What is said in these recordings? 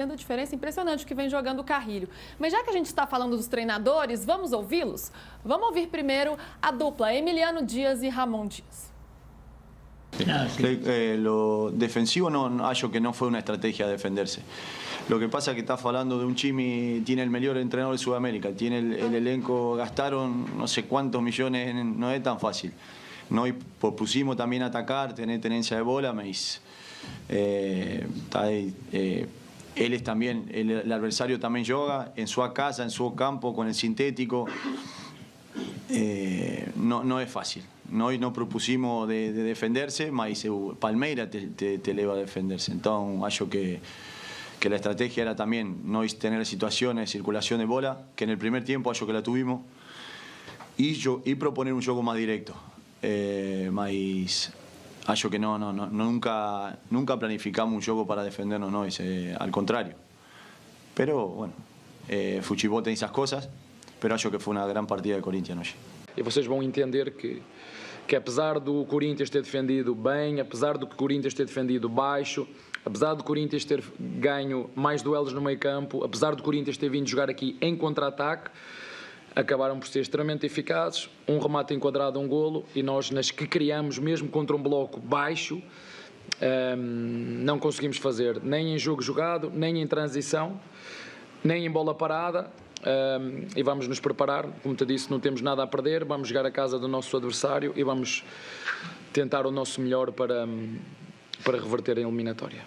A diferença impressionante que vem jogando o Carrilho. Mas já que a gente está falando dos treinadores, vamos ouvi-los? Vamos ouvir primeiro a dupla Emiliano Díaz y Ramón Díaz. Lo defensivo no hallo que no fue una estrategia defenderse. Lo que pasa es que estás hablando de un Chimi, tiene el mejor entrenador de Sudamérica, tiene el elenco, gastaron no sé cuántos millones, no es tan fácil. No, y pusimos también a atacar, tener tenencia de bola, me dice. Él es también, el adversario también juega en su casa, en su campo, con el sintético. No es fácil. No propusimos de defenderse, mas Palmeiras te eleva a defenderse. Entonces, hallo que la estrategia era también no tener situaciones de circulación de bola, que en el primer tiempo hallo que la tuvimos, y proponer un juego más directo. Mas hallo que nunca planificamos un juego para defendernos, no, al contrario. Pero bueno, Futebol tem esas cosas, pero hallo que fue una gran partida de Corinthians hoje. E vocês vão entender que apesar do Corinthians ter defendido bem, apesar do Corinthians ter defendido baixo, apesar do Corinthians ter ganho mais duelos no meio campo, apesar do Corinthians ter vindo jogar aqui em contra-ataque, acabaram por ser extremamente eficazes, um remate enquadrado, um golo, e nós nas que criamos, mesmo contra um bloco baixo, não conseguimos fazer nem em jogo jogado, nem em transição, nem em bola parada. E vamos nos preparar, como te disse, não temos nada a perder, vamos jogar a casa do nosso adversário e vamos tentar o nosso melhor para reverter a eliminatória.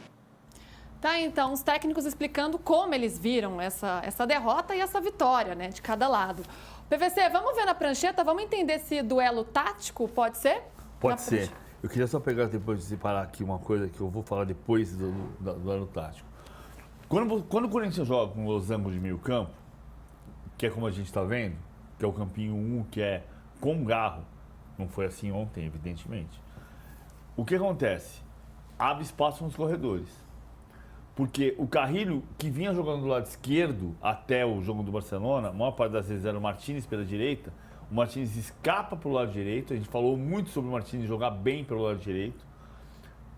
Tá, então, os técnicos explicando como eles viram essa derrota e essa vitória, né, de cada lado. PVC, vamos ver na prancheta, vamos entender esse duelo tático, pode ser? Pode ser. Eu queria só pegar depois de separar aqui uma coisa que eu vou falar depois do duelo tático. Quando o Corinthians joga com o losango de meio campo, que é como a gente está vendo, que é o campinho 1, que é com garro, não foi assim ontem, evidentemente. O que acontece? Abre espaço nos corredores. Porque o Carrilho, que vinha jogando do lado esquerdo até o jogo do Barcelona, a maior parte das vezes era o Martínez pela direita, o Martínez escapa para o lado direito, a gente falou muito sobre o Martínez jogar bem pelo lado direito,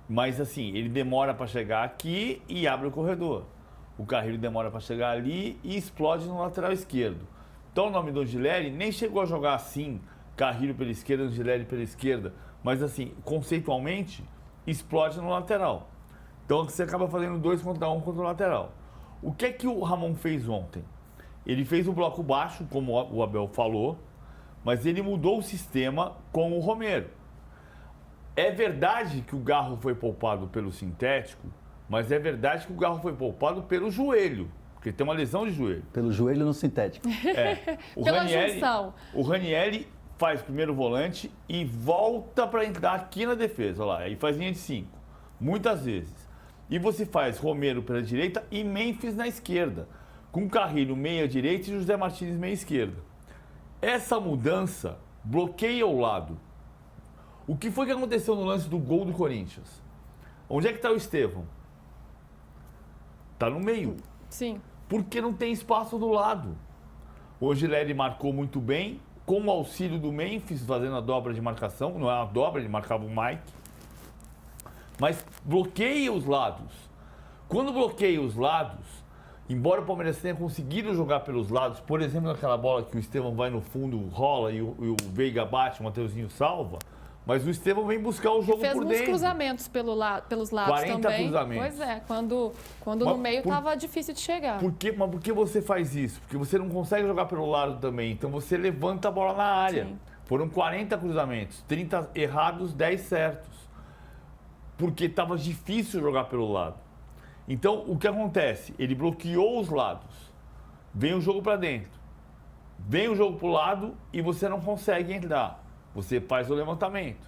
mas assim, ele demora para chegar aqui e abre o corredor. O Carrilho demora para chegar ali e explode no lateral esquerdo. Então o nome do Angileri nem chegou a jogar assim, Carrilho pela esquerda, Angileri pela esquerda, mas assim, conceitualmente, explode no lateral. Então você acaba fazendo 2 contra 1 contra o lateral. O que é que o Ramon fez ontem? Ele fez o bloco baixo, como o Abel falou, mas ele mudou o sistema com o Romero. É verdade que o Garro foi poupado pelo sintético, mas é verdade que o Garro foi poupado pelo joelho, porque tem uma lesão de joelho. Pelo joelho no sintético. O Ranieri faz primeiro volante e volta para entrar aqui na defesa, olha lá, aí faz linha de 5, muitas vezes. E você faz Romero pela direita e Memphis na esquerda, com Carrilho meia direita e José Martínez meia esquerda. Essa mudança bloqueia o lado. O que foi que aconteceu no lance do gol do Corinthians? Onde é que está o Estevão? Está no meio. Sim. Porque não tem espaço do lado. O Angileri marcou muito bem, com o auxílio do Memphis, fazendo a dobra de marcação. Não é uma dobra, ele marcava o Mike. Mas bloqueia os lados. Quando bloqueia os lados, embora o Palmeiras tenha conseguido jogar pelos lados, por exemplo, naquela bola que o Estevão vai no fundo, rola e o Veiga bate, o Mateuzinho salva, mas o Estevão vem buscar o jogo por dentro. Fez muitos cruzamentos pelos lados 40 também. cruzamentos. Pois é, quando no meio estava difícil de chegar. Mas por que você faz isso? Porque você não consegue jogar pelo lado também, então você levanta a bola na área. Sim. Foram 40 cruzamentos, 30 errados, 10 certos. Porque estava difícil jogar pelo lado. Então, o que acontece? Ele bloqueou os lados. Vem o jogo para dentro. Vem o jogo para o lado e você não consegue entrar. Você faz o levantamento.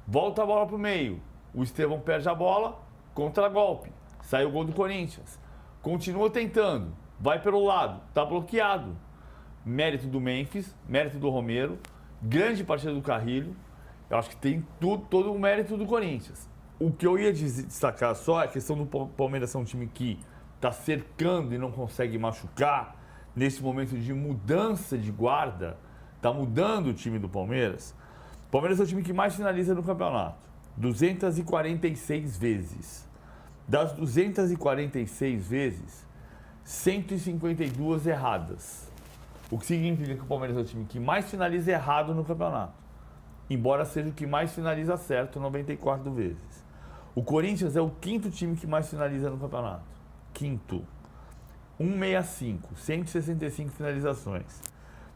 Volta a bola para o meio. O Estevão perde a bola, contra-golpe. Sai o gol do Corinthians. Continua tentando. Vai pelo lado. Está bloqueado. Mérito do Memphis, mérito do Romero, grande partida do Carrilho. Eu acho que tem todo o mérito do Corinthians. O que eu ia destacar só é a questão do Palmeiras ser um time que está cercando e não consegue machucar. Nesse momento de mudança de guarda, está mudando o time do Palmeiras. O Palmeiras é o time que mais finaliza no campeonato, 246 vezes. Das 246 vezes, 152 erradas. O que significa que o Palmeiras é o time que mais finaliza errado no campeonato. Embora seja o que mais finaliza certo 94 vezes. O Corinthians é o quinto time que mais finaliza no campeonato. Quinto. 165, 165 finalizações.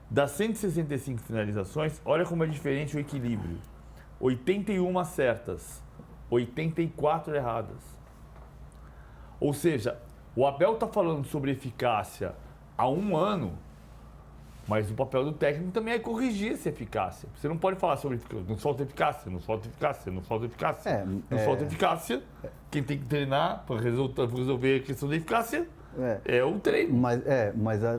Das 165 finalizações, olha como é diferente o equilíbrio. 81 certas, 84 erradas. Ou seja, o Abel está falando sobre eficácia há um ano, mas o papel do técnico também é corrigir essa eficácia. Você não pode falar sobre não falta eficácia, não falta eficácia, não falta eficácia. Não falta eficácia. Quem tem que treinar para resolver a questão da eficácia é o treino.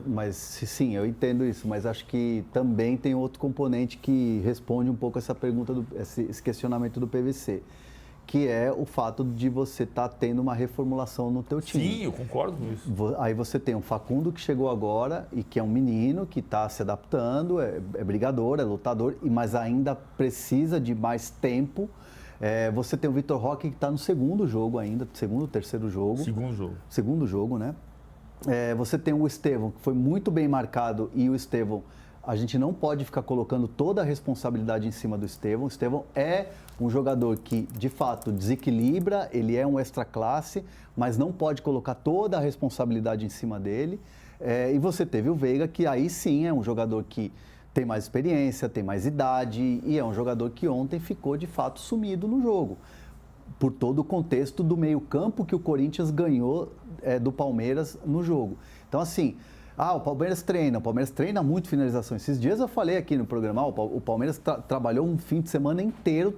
Mas sim, eu entendo isso, mas acho que também tem outro componente que responde um pouco essa pergunta, esse questionamento do PVC, que é o fato de você estar tendo uma reformulação no teu time. Sim, eu concordo com isso. Aí você tem um Facundo que chegou agora e que é um menino que está se adaptando, é brigador, é lutador, mas ainda precisa de mais tempo. Você tem o Vitor Roque que está no segundo jogo ainda, terceiro jogo. Segundo jogo, né? Você tem o Estevão, que foi muito bem marcado, e o Estevão, a gente não pode ficar colocando toda a responsabilidade em cima do Estevão. O Estevão é um jogador que, de fato, desequilibra, ele é um extra classe, mas não pode colocar toda a responsabilidade em cima dele. E você teve o Veiga, que aí sim é um jogador que tem mais experiência, tem mais idade, e é um jogador que ontem ficou, de fato, sumido no jogo. Por todo o contexto do meio-campo que o Corinthians ganhou do Palmeiras no jogo. Então, assim, o Palmeiras treina muito finalização. Esses dias eu falei aqui no programa, o Palmeiras trabalhou um fim de semana inteiro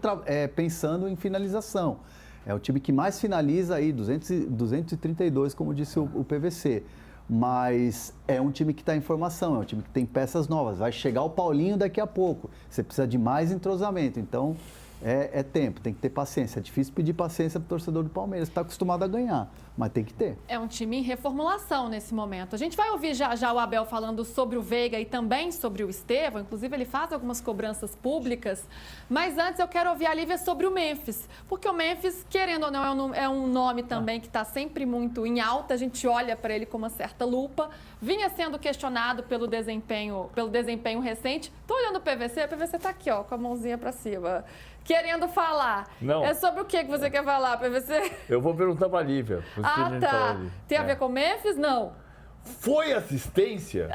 pensando em finalização. É o time que mais finaliza aí, 232, como disse o PVC. Mas é um time que está em formação, é um time que tem peças novas. Vai chegar o Paulinho daqui a pouco. Você precisa de mais entrosamento. Então, é tempo, tem que ter paciência. É difícil pedir paciência para o torcedor do Palmeiras, está acostumado a ganhar, mas tem que ter. É um time em reformulação nesse momento. A gente vai ouvir já o Abel falando sobre o Veiga e também sobre o Estevão. Inclusive, ele faz algumas cobranças públicas. Mas antes, eu quero ouvir a Lívia sobre o Memphis. Porque o Memphis, querendo ou não, é um nome também que está sempre muito em alta. A gente olha para ele com uma certa lupa. Vinha sendo questionado pelo desempenho recente. Estou olhando o PVC está aqui, ó, com a mãozinha para cima. Querendo falar. Não. É sobre o que você quer falar, PVC? Eu vou perguntar para a Lívia. Tá. Tem a ver com o Memphis? Não. Foi assistência?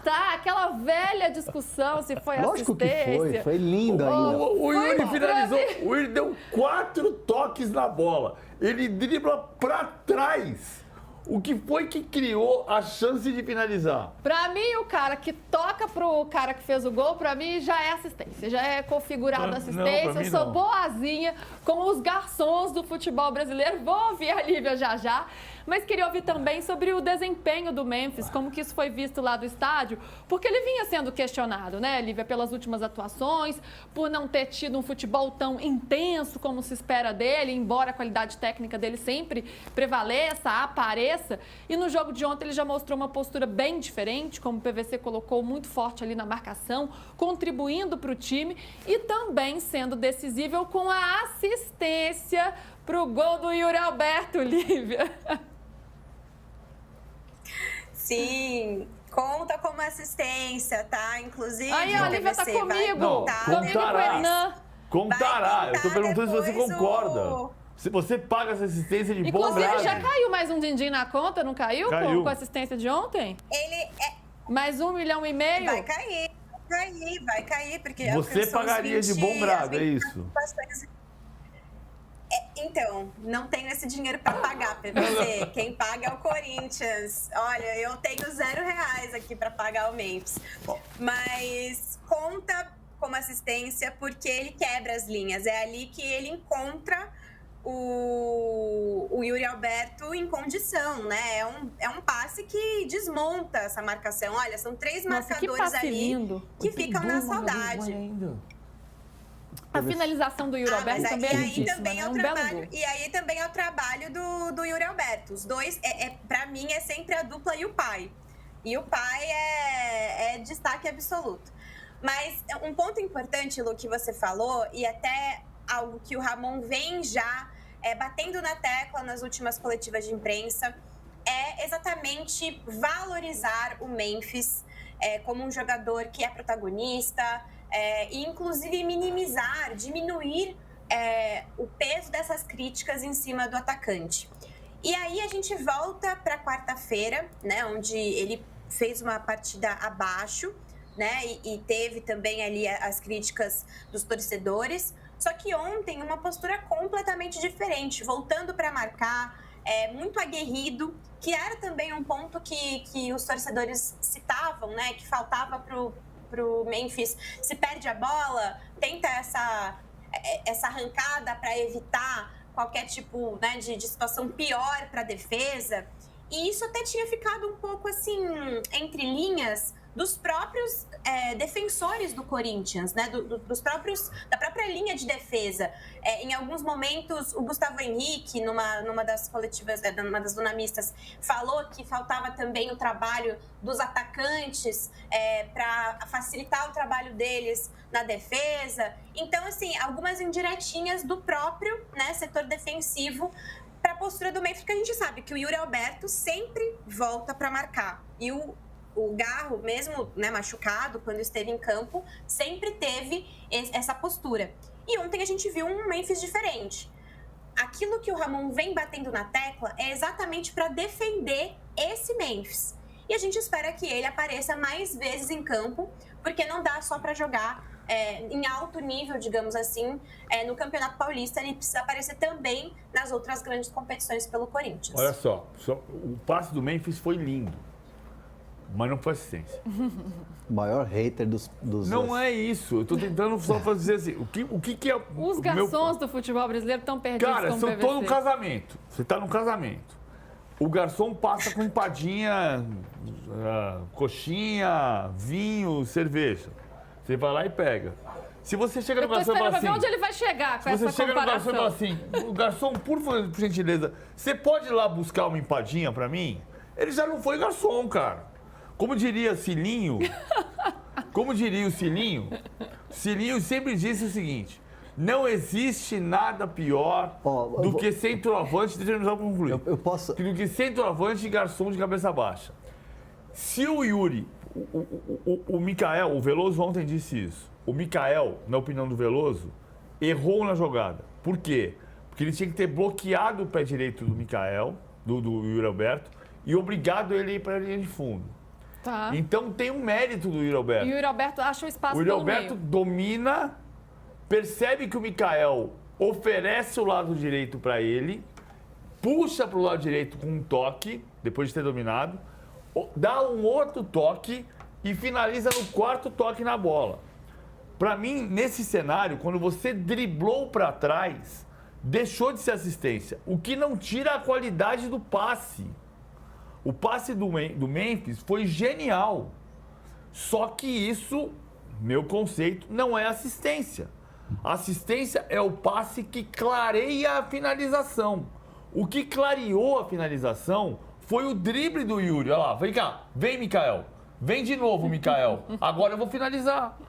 Tá. Aquela velha discussão se foi Lógico assistência. que foi lindo ainda. O Yuri finalizou. O Yuri deu 4 toques na bola. Ele dribla para trás. O que foi que criou a chance de finalizar? Pra mim, o cara que toca pro cara que fez o gol, pra mim já é assistência. Já é configurado assistência. Eu sou boazinha com os garçons do futebol brasileiro. Vou ouvir a Lívia já. Mas queria ouvir também sobre o desempenho do Memphis, como que isso foi visto lá do estádio, porque ele vinha sendo questionado, né, Lívia, pelas últimas atuações, por não ter tido um futebol tão intenso como se espera dele, embora a qualidade técnica dele sempre prevaleça, apareça. E no jogo de ontem ele já mostrou uma postura bem diferente, como o PVC colocou, muito forte ali na marcação, contribuindo para o time e também sendo decisivo com a assistência para o gol do Yuri Alberto, Lívia. Sim, conta como assistência, tá? Inclusive, aí a Lívia tá comigo. Contará. Eu tô perguntando se você concorda. Se você paga essa assistência de bom grado. Inclusive, já caiu mais um din-din na conta, não caiu? Com a assistência de ontem? Mais 1,5 milhão? Vai cair, porque você pagaria de bom grado, é isso? Então, não tenho esse dinheiro para pagar, PVC. Quem paga é o Corinthians. Olha, eu tenho R$0 aqui para pagar o Memphis. Mas conta como assistência porque ele quebra as linhas. É ali que ele encontra o Yuri Alberto em condição, né? É um passe que desmonta essa marcação. Olha, são 3 marcadores ali que ficam na saudade. A finalização do Yuri Alberto também é lindíssima, também é um trabalho, e aí também é o trabalho do Yuri Alberto. Os dois, para mim, é sempre a dupla e o pai. E o pai é destaque absoluto. Mas um ponto importante, Lu, que você falou, e até algo que o Ramon vem já batendo na tecla nas últimas coletivas de imprensa é exatamente valorizar o Memphis como um jogador que é protagonista e, inclusive, diminuir o peso dessas críticas em cima do atacante. E aí a gente volta para quarta-feira, né, onde ele fez uma partida abaixo, né, e teve também ali as críticas dos torcedores. Só que ontem uma postura completamente diferente, voltando para marcar, muito aguerrido, que era também um ponto que os torcedores citavam, né, que faltava pro Memphis. Se perde a bola, tenta essa arrancada para evitar qualquer tipo, né, de situação pior para a defesa. E isso até tinha ficado um pouco assim, entre linhas, dos próprios defensores do Corinthians, né? Da própria linha de defesa. Em alguns momentos, o Gustavo Henrique, numa das coletivas, numa das dunamistas, falou que faltava também o trabalho dos atacantes para facilitar o trabalho deles na defesa. Então, assim, algumas indiretinhas do próprio, né, setor defensivo para a postura do Memphis, porque a gente sabe que o Yuri Alberto sempre volta para marcar. E o Garro, mesmo, né, machucado, quando esteve em campo, sempre teve essa postura. E ontem a gente viu um Memphis diferente. Aquilo que o Ramon vem batendo na tecla é exatamente para defender esse Memphis. E a gente espera que ele apareça mais vezes em campo, porque não dá só para jogar em alto nível, digamos assim, no Campeonato Paulista. Ele precisa aparecer também nas outras grandes competições pelo Corinthians. Olha só, o passe do Memphis foi lindo. Mas não foi assistência. O maior hater dos... Não é isso. Eu tô tentando só fazer assim. O que é... Os garçons do futebol brasileiro estão perdidos. Cara, com o são PVC. todos no casamento. Você tá num casamento. O garçom passa com empadinha, coxinha, vinho, cerveja. Você vai lá e pega. Se você chega no garçom e fala assim... onde ele vai chegar com essa comparação. Você chega no garçom e fala assim, o garçom, por gentileza, você pode ir lá buscar uma empadinha pra mim? Ele já não foi garçom, cara. Como diria Cilinho, Cilinho sempre disse o seguinte: não existe nada pior do que centroavante, deixa eu concluir, eu posso... do que centroavante e garçom de cabeça baixa. Se o Yuri, o Mikael, o Veloso ontem disse isso, o Mikael, na opinião do Veloso, errou na jogada. Por quê? Porque ele tinha que ter bloqueado o pé direito do Mikael, do Yuri Alberto, e obrigado ele a ir para a linha de fundo. Tá. Então tem um mérito do Yuri Alberto. E o Yuri Alberto acha o espaço pelo meio. O Yuri Alberto domina, percebe que o Mikael oferece o lado direito para ele, puxa para o lado direito com um toque, depois de ter dominado, dá um outro toque e finaliza no quarto toque na bola. Para mim, nesse cenário, quando você driblou para trás, deixou de ser assistência, o que não tira a qualidade do passe. O passe do Memphis foi genial. Só que isso, meu conceito, não é assistência. Assistência é o passe que clareia a finalização. O que clareou a finalização foi o drible do Yuri. Olha lá, vem cá, vem, Mikael. Vem de novo, Mikael. Agora eu vou finalizar.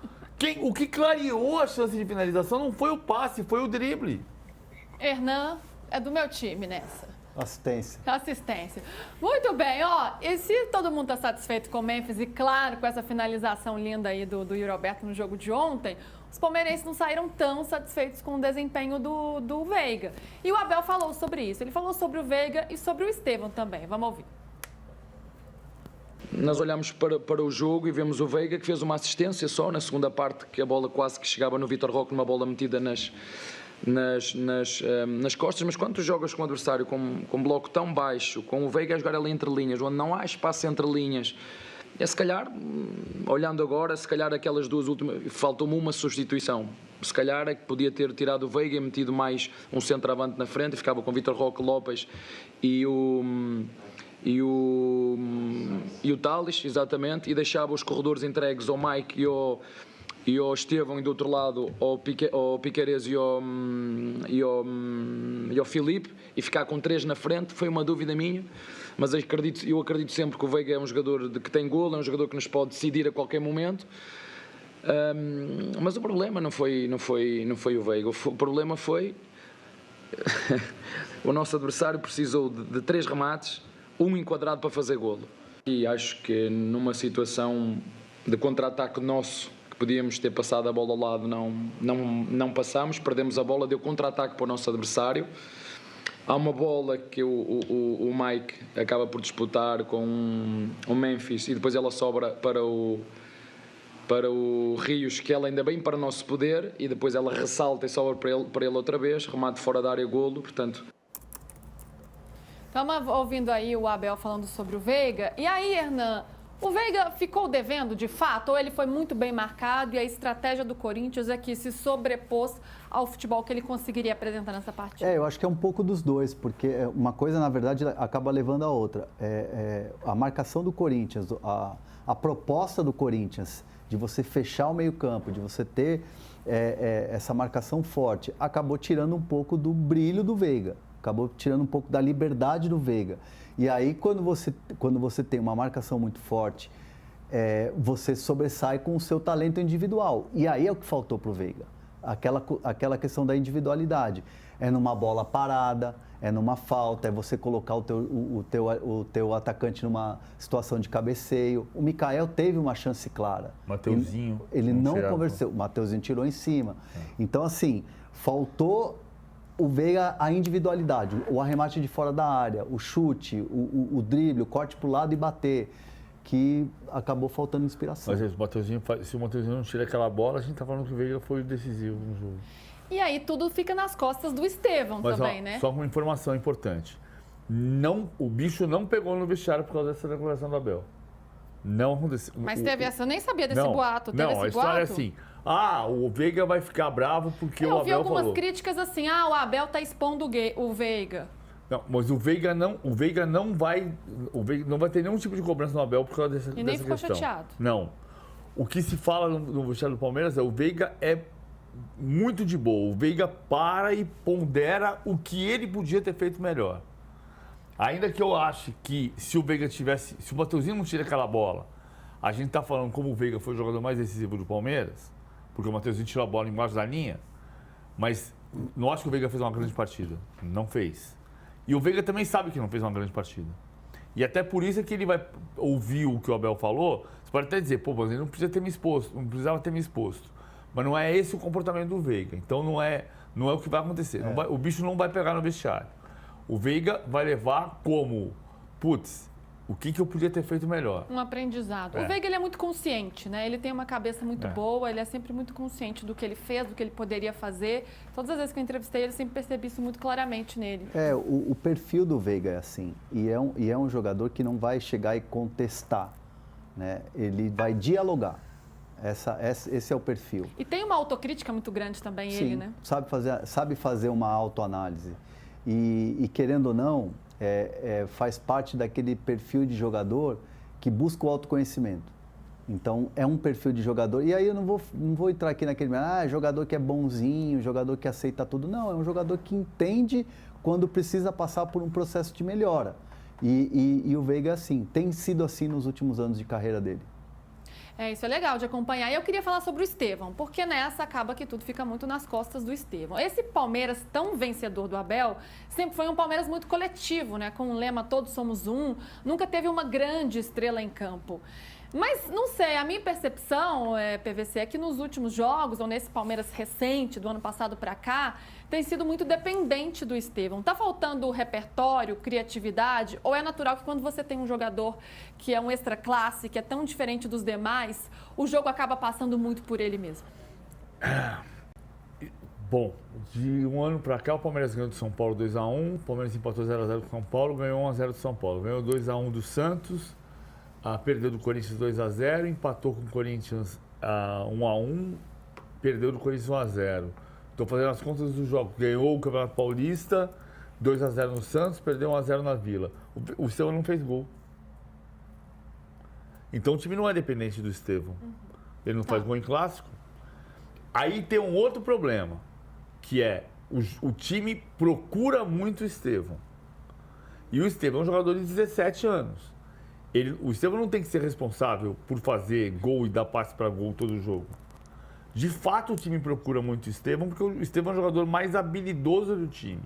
O que clareou a chance de finalização não foi o passe, foi o drible. Hernan é do meu time nessa. Assistência. Muito bem, ó. E se todo mundo está satisfeito com o Memphis e, claro, com essa finalização linda aí do Yuri Alberto no jogo de ontem, os palmeirenses não saíram tão satisfeitos com o desempenho do Veiga. E o Abel falou sobre isso. Ele falou sobre o Veiga e sobre o Estevão também. Vamos ouvir. Nós olhamos para o jogo e vemos o Veiga, que fez uma assistência só na segunda parte, que a bola quase que chegava no Vitor Roque, numa bola metida nas costas, mas quando tu jogas com um adversário com um bloco tão baixo, com o Veiga a jogar ali entre linhas, onde não há espaço entre linhas, se calhar, olhando agora, se calhar aquelas duas últimas, faltou-me uma substituição. Se calhar é que podia ter tirado o Veiga e metido mais um centroavante na frente, e ficava com o Vitor Roque, Lopes e o Tales, exatamente, e deixava os corredores entregues ao Mike e ao Estevão, e do outro lado ao Piquerez e ao Filipe, e ficar com 3 na frente. Foi uma dúvida minha, mas eu acredito sempre que o Veiga é um jogador que tem golo, é um jogador que nos pode decidir a qualquer momento. Mas o problema não foi o Veiga, o problema foi o nosso adversário precisou de 3 remates, um enquadrado para fazer golo. E acho que numa situação de contra-ataque nosso, que podíamos ter passado a bola ao lado, não passámos, perdemos a bola, deu contra-ataque para o nosso adversário. Há uma bola que o Mike acaba por disputar com o Memphis e depois ela sobra para o Rios, que ela ainda bem para o nosso poder, e depois ela ressalta e sobra para ele outra vez, remate fora da área, golo, portanto... Estamos ouvindo aí o Abel falando sobre o Veiga. E aí, Hernan, o Veiga ficou devendo de fato ou ele foi muito bem marcado e a estratégia do Corinthians é que se sobrepôs ao futebol que ele conseguiria apresentar nessa partida? Eu acho que é um pouco dos dois, porque uma coisa, na verdade, acaba levando a outra. A marcação do Corinthians, a proposta do Corinthians de você fechar o meio-campo, de você ter essa marcação forte, acabou tirando um pouco do brilho do Veiga. Acabou tirando um pouco da liberdade do Veiga. E aí, quando você tem uma marcação muito forte, você sobressai com o seu talento individual. E aí é o que faltou para o Veiga. Aquela questão da individualidade. É numa bola parada, é numa falta, é você colocar o teu atacante numa situação de cabeceio. O Mikael teve uma chance clara. Mateuzinho. Ele não conversou. O Mateuzinho tirou em cima. Então, assim, faltou... O Veiga, a individualidade, o arremate de fora da área, o chute, o drible, o corte para o lado e bater, que acabou faltando inspiração. Mas se o Mateuzinho não tira aquela bola, a gente está falando que o Veiga foi decisivo no jogo. E aí tudo fica nas costas do Estevão também, né? Só uma informação importante. O bicho não pegou no vestiário por causa dessa declaração do Abel. Não aconteceu. Mas teve essa, eu nem sabia desse boato. Teve esse a história boato? é assim... o Veiga vai ficar bravo porque o Abel falou. Eu vi algumas críticas assim, o Abel tá expondo o Veiga. Não, mas o Veiga não vai ter nenhum tipo de cobrança no Abel por causa dessa questão. E nem ficou chateado. Não. O que se fala no vestiário do Palmeiras é o Veiga é muito de boa. O Veiga para e pondera o que ele podia ter feito melhor. Ainda que eu ache que se o Mateuzinho não tira aquela bola, a gente tá falando como o Veiga foi o jogador mais decisivo do Palmeiras, porque o Mateuzinho tirou a bola embaixo da linha, mas não acho que o Veiga fez uma grande partida. Não fez. E o Veiga também sabe que não fez uma grande partida. E até por isso é que ele vai ouvir o que o Abel falou. Você pode até dizer, mas ele não precisava ter me exposto. Mas não é esse o comportamento do Veiga. Então não é o que vai acontecer. O bicho não vai pegar no vestiário. O Veiga vai levar como, o que eu podia ter feito melhor? Um aprendizado. O Veiga, ele é muito consciente, né? Ele tem uma cabeça muito boa, ele é sempre muito consciente do que ele fez, do que ele poderia fazer. Todas as vezes que eu entrevistei ele, sempre percebi isso muito claramente nele. O perfil do Veiga é assim. E é um jogador que não vai chegar e contestar, né? Ele vai dialogar. Esse é o perfil. E tem uma autocrítica muito grande também, Sim, ele, né? Sabe fazer uma autoanálise. E querendo ou não, faz parte daquele perfil de jogador que busca o autoconhecimento. Então, é um perfil de jogador. E aí eu não vou entrar aqui naquele... jogador que é bonzinho, jogador que aceita tudo. Não, é um jogador que entende quando precisa passar por um processo de melhora. E o Veiga, assim, tem sido assim nos últimos anos de carreira dele. Isso é legal de acompanhar. E eu queria falar sobre o Estevão, porque nessa acaba que tudo fica muito nas costas do Estevão. Esse Palmeiras tão vencedor do Abel sempre foi um Palmeiras muito coletivo, né? Com o lema Todos Somos Um, nunca teve uma grande estrela em campo. Mas, não sei, a minha percepção, PVC, é que nos últimos jogos, ou nesse Palmeiras recente, do ano passado para cá, tem sido muito dependente do Estevão. Tá faltando repertório, criatividade, ou é natural que quando você tem um jogador que é um extra classe, que é tão diferente dos demais, o jogo acaba passando muito por ele mesmo? Bom, de um ano para cá, o Palmeiras ganhou do São Paulo 2-1, o Palmeiras empatou 0-0 com o São Paulo, ganhou 1-0 do São Paulo, ganhou 2-1 do Santos, perdeu do Corinthians 2-0, empatou com o Corinthians 1-1, perdeu do Corinthians 1-0. Estou fazendo as contas do jogo. Ganhou o Campeonato Paulista, 2-0 no Santos, perdeu 1-0 na Vila. O Estevão não fez gol. Então o time não é dependente do Estevão. Ele não faz gol em clássico. Aí tem um outro problema, que é o time procura muito o Estevão. E o Estevão é um jogador de 17 anos. O Estevão não tem que ser responsável por fazer gol e dar passe para gol todo jogo. De fato, o time procura muito o Estevão, porque o Estevão é o jogador mais habilidoso do time.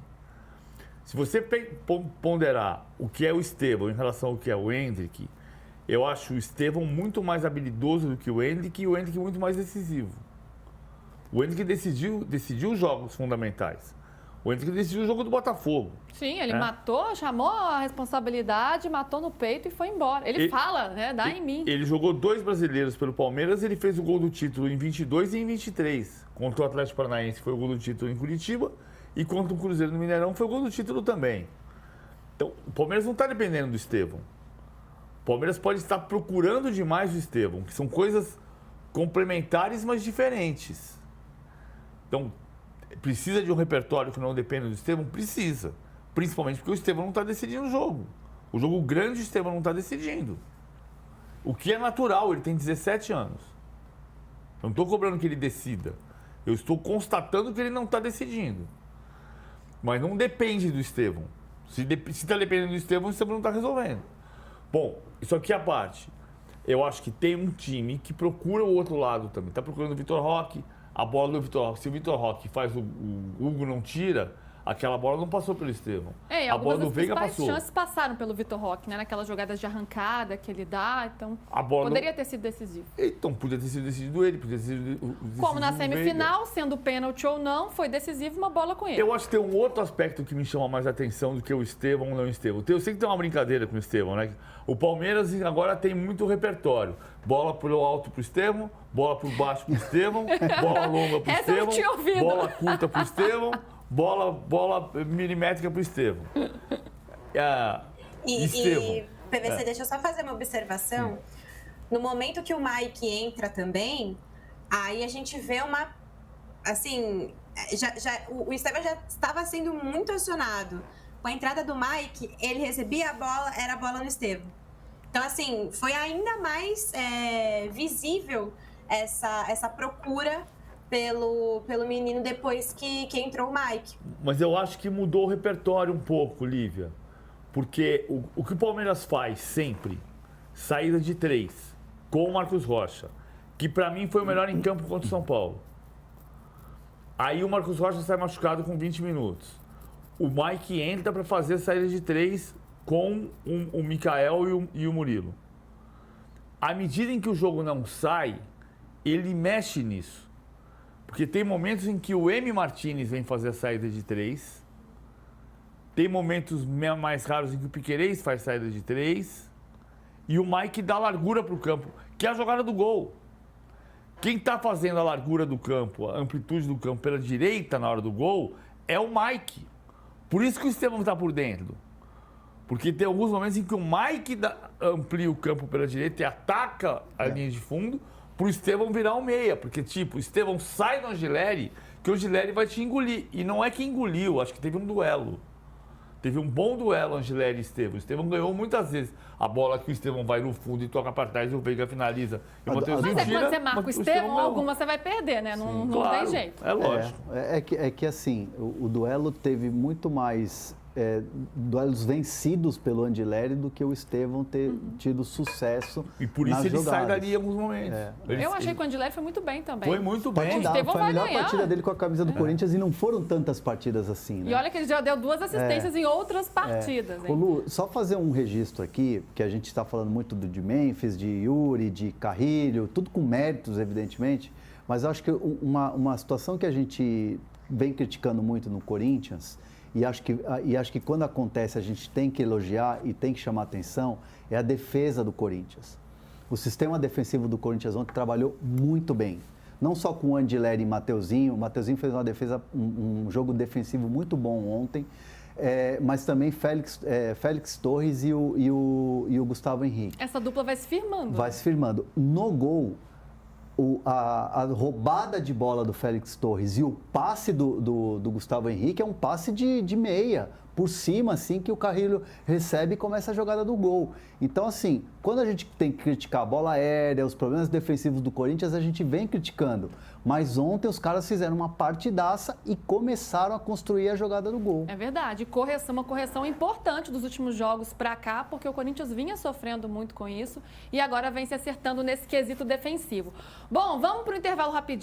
Se você ponderar o que é o Estevão em relação ao que é o Endrick, eu acho o Estevão muito mais habilidoso do que o Endrick e o Endrick muito mais decisivo. O Endrick decidiu os jogos fundamentais. O Endrick decidiu o jogo do Botafogo. Sim, ele matou, chamou a responsabilidade, matou no peito e foi embora. Ele fala, né? Dá em mim. Ele jogou 2 brasileiros pelo Palmeiras, ele fez o gol do título em 22 e em 23. Contra o Atlético Paranaense foi o gol do título em Curitiba e contra o Cruzeiro no Mineirão foi o gol do título também. Então, o Palmeiras não está dependendo do Estevão. O Palmeiras pode estar procurando demais o Estevão, que são coisas complementares, mas diferentes. Então, precisa de um repertório que não dependa do Estevão? Precisa. Principalmente porque o Estevão não está decidindo o jogo. O jogo grande o Estevão não está decidindo. O que é natural, ele tem 17 anos. Eu não estou cobrando que ele decida. Eu estou constatando que ele não está decidindo. Mas não depende do Estevão. Se está dependendo do Estevão, o Estevão não está resolvendo. Bom, isso aqui é a parte. Eu acho que tem um time que procura o outro lado também. Está procurando o Vitor Roque. A bola do Vitor Roque, se o Vitor Roque faz o Hugo não tira, aquela bola não passou pelo Estevão. A bola do Veiga passou. As chances passaram pelo Vitor Roque, né? Naquelas jogadas de arrancada que ele dá, então poderia ter sido decisivo. Então, podia ter sido decidido ele, podia ter sido decisivo. Como na semifinal, sendo pênalti ou não, foi decisivo uma bola com ele. Eu acho que tem um outro aspecto que me chama mais atenção do que o Estevão ou não o Estevão. Eu sei que tem uma brincadeira com o Estevão, né? O Palmeiras agora tem muito repertório. Bola pro alto pro Estevão, bola por baixo pro Estevão, bola longa pro Estevão, bola curta pro Estevão, bola milimétrica pro Estevão. E PVC, deixa eu só fazer uma observação. No momento que o Mike entra também, aí a gente vê uma... Assim, o Estevão já estava sendo muito acionado. Com a entrada do Mike, ele recebia a bola, era a bola no Estevão. Então, assim, foi ainda mais visível essa procura pelo menino depois que entrou o Mike. Mas eu acho que mudou o repertório um pouco, Lívia. Porque o que o Palmeiras faz sempre, saída de 3, com o Marcos Rocha, que pra mim foi o melhor em campo contra o São Paulo. Aí o Marcos Rocha sai machucado com 20 minutos. O Mike entra pra fazer a saída de 3 com o Mikael e o Murilo. À medida em que o jogo não sai, ele mexe nisso. Porque tem momentos em que o M. Martínez vem fazer a saída de 3. Tem momentos mais raros em que o Piquerez faz saída de 3. E o Mike dá largura para o campo, que é a jogada do gol. Quem está fazendo a largura do campo, a amplitude do campo pela direita na hora do gol, é o Mike. Por isso que o Estevão está por dentro. Porque tem alguns momentos em que o Mike amplia o campo pela direita e ataca a linha de fundo para o Estevão virar um meia. Porque, tipo, o Estevão sai do Angileri, que o Angileri vai te engolir. E não é que engoliu, acho que teve um duelo. Teve um bom duelo, Angileri e Estevão. O Estevão ganhou muitas vezes a bola que o Estevão vai no fundo e toca para trás e o Veiga finaliza. Mas quando você marca o Estevão, alguma você vai perder, né? Não claro, tem jeito. É lógico. É que assim, o duelo teve muito mais duelos vencidos pelo Angileri do que o Estevão ter tido sucesso. E por isso ele sai dali em alguns momentos. Eu achei que o Angileri foi muito bem também. Foi muito bem. Foi a melhor partida dele com a camisa do Corinthians e não foram tantas partidas assim, né? E olha que ele já deu 2 assistências em outras partidas. Ô Lu, só fazer um registro aqui, que a gente está falando muito de Memphis, de Yuri, de Carrilho, tudo com méritos, evidentemente, mas eu acho que uma situação que a gente vem criticando muito no Corinthians, e acho que quando acontece a gente tem que elogiar e tem que chamar atenção, é a defesa do Corinthians. O sistema defensivo do Corinthians ontem trabalhou muito bem. Não só com o Angileri e Mateuzinho. O Mateuzinho fez uma defesa, um jogo defensivo muito bom ontem, mas também Félix Torres e o Gustavo Henrique. Essa dupla vai se firmando. Vai se firmando. No gol, a roubada de bola do Félix Torres e o passe do Gustavo Henrique é um passe de meia, por cima, assim, que o Carrilho recebe e começa a jogada do gol. Então, assim, quando a gente tem que criticar a bola aérea, os problemas defensivos do Corinthians, a gente vem criticando. Mas ontem os caras fizeram uma partidaça e começaram a construir a jogada do gol. É verdade. Uma correção importante dos últimos jogos para cá, porque o Corinthians vinha sofrendo muito com isso e agora vem se acertando nesse quesito defensivo. Bom, vamos para o intervalo rapidinho.